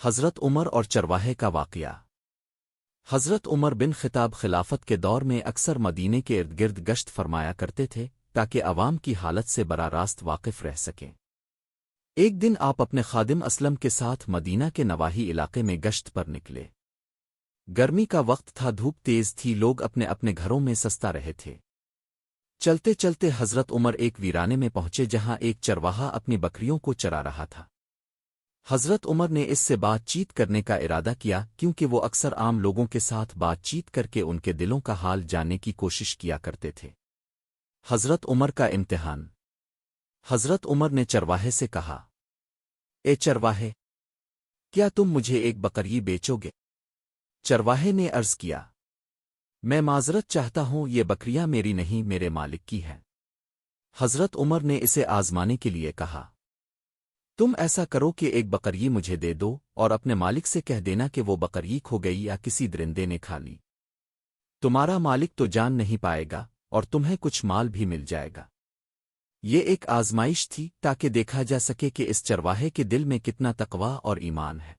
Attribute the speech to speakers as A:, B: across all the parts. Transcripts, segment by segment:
A: حضرت عمر اور چرواہے کا واقعہ۔ حضرت عمر بن خطاب خلافت کے دور میں اکثر مدینے کے ارد گرد گشت فرمایا کرتے تھے تاکہ عوام کی حالت سے براہ راست واقف رہ سکیں۔ ایک دن آپ اپنے خادم اسلم کے ساتھ مدینہ کے نواحی علاقے میں گشت پر نکلے۔ گرمی کا وقت تھا، دھوپ تیز تھی، لوگ اپنے اپنے گھروں میں سستا رہے تھے۔ چلتے چلتے حضرت عمر ایک ویرانے میں پہنچے جہاں ایک چرواہا اپنی بکریوں کو چرا رہا تھا۔ حضرت عمر نے اس سے بات چیت کرنے کا ارادہ کیا کیونکہ وہ اکثر عام لوگوں کے ساتھ بات چیت کر کے ان کے دلوں کا حال جاننے کی کوشش کیا کرتے تھے۔ حضرت عمر کا امتحان۔ حضرت عمر نے چرواہے سے کہا، اے چرواہے، کیا تم مجھے ایک بکری بیچو گے؟ چرواہے نے عرض کیا، میں معذرت چاہتا ہوں، یہ بکریاں میری نہیں، میرے مالک کی ہیں۔ حضرت عمر نے اسے آزمانے کے لیے کہا، تم ایسا کرو کہ ایک بکری مجھے دے دو اور اپنے مالک سے کہہ دینا کہ وہ بکری کھو گئی یا کسی درندے نے کھا لی۔ تمہارا مالک تو جان نہیں پائے گا اور تمہیں کچھ مال بھی مل جائے گا۔ یہ ایک آزمائش تھی تاکہ دیکھا جا سکے کہ اس چرواہے کے دل میں کتنا تقوی اور ایمان ہے۔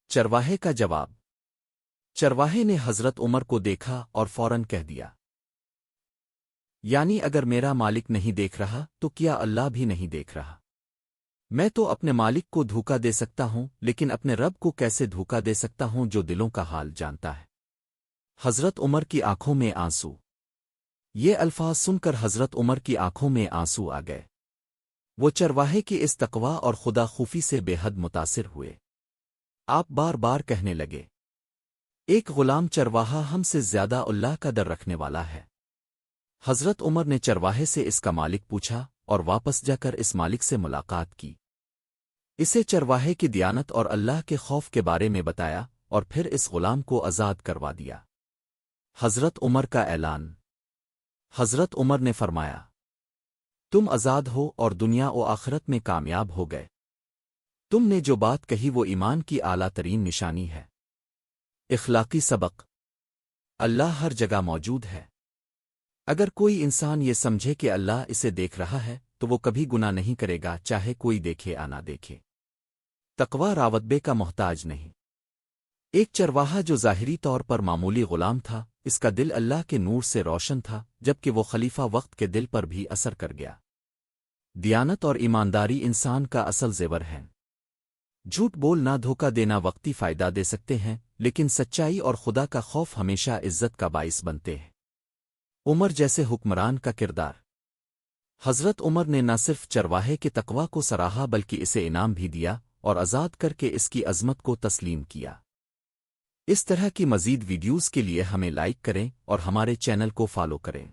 A: چرواہے کا جواب۔ چرواہے نے حضرت عمر کو دیکھا اور فوراً کہہ دیا، یعنی اگر میرا مالک نہیں دیکھ رہا تو کیا اللہ بھی نہیں دیکھ رہا؟ میں تو اپنے مالک کو دھوکا دے سکتا ہوں، لیکن اپنے رب کو کیسے دھوکا دے سکتا ہوں جو دلوں کا حال جانتا ہے؟ حضرت عمر کی آنکھوں میں آنسو۔ یہ الفاظ سن کر حضرت عمر کی آنکھوں میں آنسو آ گئے۔ وہ چرواہے کی اس تقوی اور خدا خوفی سے بے حد متاثر ہوئے۔ آپ بار بار کہنے لگے، ایک غلام چرواہا ہم سے زیادہ اللہ کا ڈر رکھنے والا ہے۔ حضرت عمر نے چرواہے سے اس کا مالک پوچھا اور واپس جا کر اس مالک سے ملاقات کی۔ اسے چرواہے کی دیانت اور اللہ کے خوف کے بارے میں بتایا اور پھر اس غلام کو آزاد کروا دیا۔ حضرت عمر کا اعلان۔ حضرت عمر نے فرمایا، تم آزاد ہو اور دنیا و آخرت میں کامیاب ہو گئے۔ تم نے جو بات کہی وہ ایمان کی اعلیٰ ترین نشانی ہے۔ اخلاقی سبق۔ اللہ ہر جگہ موجود ہے۔ اگر کوئی انسان یہ سمجھے کہ اللہ اسے دیکھ رہا ہے تو وہ کبھی گناہ نہیں کرے گا، چاہے کوئی دیکھے یا نہ دیکھے۔ تقوی راوتبے کا محتاج نہیں۔ ایک چرواہا جو ظاہری طور پر معمولی غلام تھا، اس کا دل اللہ کے نور سے روشن تھا، جبکہ وہ خلیفہ وقت کے دل پر بھی اثر کر گیا۔ دیانت اور ایمانداری انسان کا اصل زیور ہے۔ جھوٹ بولنا، دھوکہ دینا وقتی فائدہ دے سکتے ہیں، لیکن سچائی اور خدا کا خوف ہمیشہ عزت کا باعث بنتے ہیں۔ عمر جیسے حکمران کا کردار۔ حضرت عمر نے نہ صرف چرواہے کے تقوی کو سراہا بلکہ اسے انعام بھی دیا اور آزاد کر کے اس کی عظمت کو تسلیم کیا۔ اس طرح کی مزید ویڈیوز کے لیے ہمیں لائک کریں اور ہمارے چینل کو فالو کریں۔